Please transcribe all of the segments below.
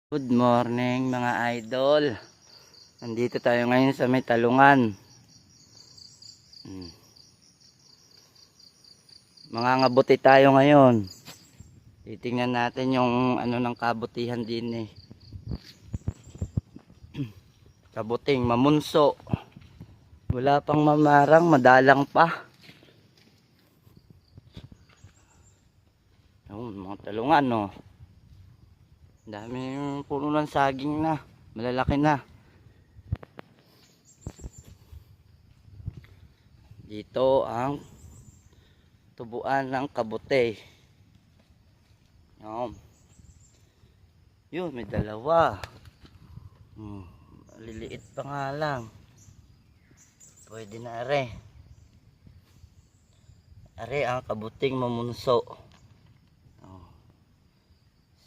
Good morning mga idol. Nandito tayo ngayon sa may talungan. Mangangabuti tayo ngayon. Titingnan natin yung ano ng kabutihan din eh. Kabuting mamunso. Wala pang mamarang, madalang pa. Yung mga talungan no. Dami yung puno ng saging na. Malalaki na. Dito ang tubuan ng kabute. Yun, may dalawa. Liliit pa nga lang. Pwede na are. Are ang kabuting mamunso.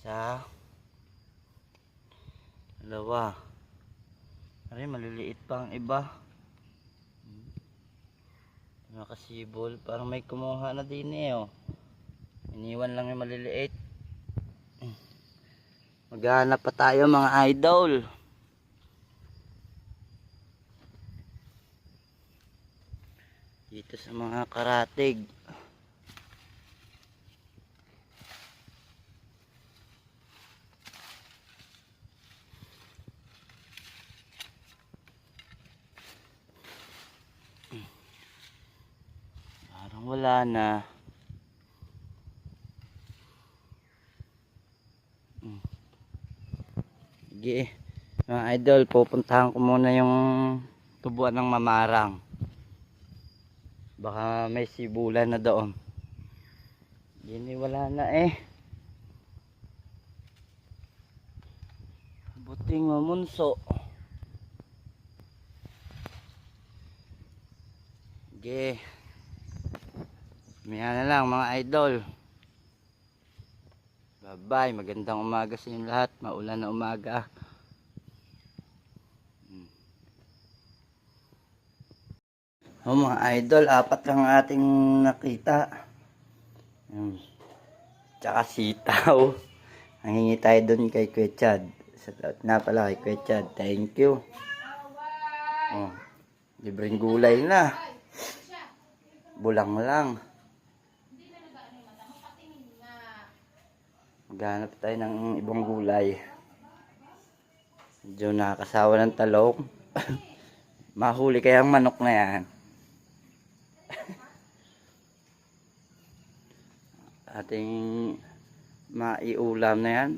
Sa dalawa. Are maliliit pa ang iba. Nakasibol, parang may kumuha na din eh oh. Iniwan lang yung maliliit. Maghanap pa tayo mga idol. Dito sa mga karatig. Parang wala na. Sige mga idol, pupuntahan ko muna yung tubuan ng mamarang. Baka may sibulan na doon. Hindi wala na eh. Buting mamunso. Sige. Maya na lang mga idol. Bye bye. Magandang umaga sa inyo lahat. Maulan na umaga. Mga idol, apat lang ating nakita. Tsaka sitaw. Nangingi tayo dun kay Kuya Chad. Na pala kay Kuya Chad. Thank you. Libreng gulay na. Bulang lang. Maghanap tayo ng ibang gulay. Medyo nakakasawa ng talong. Mahuli kaya ang manok na yan. Ating maiulam na yan.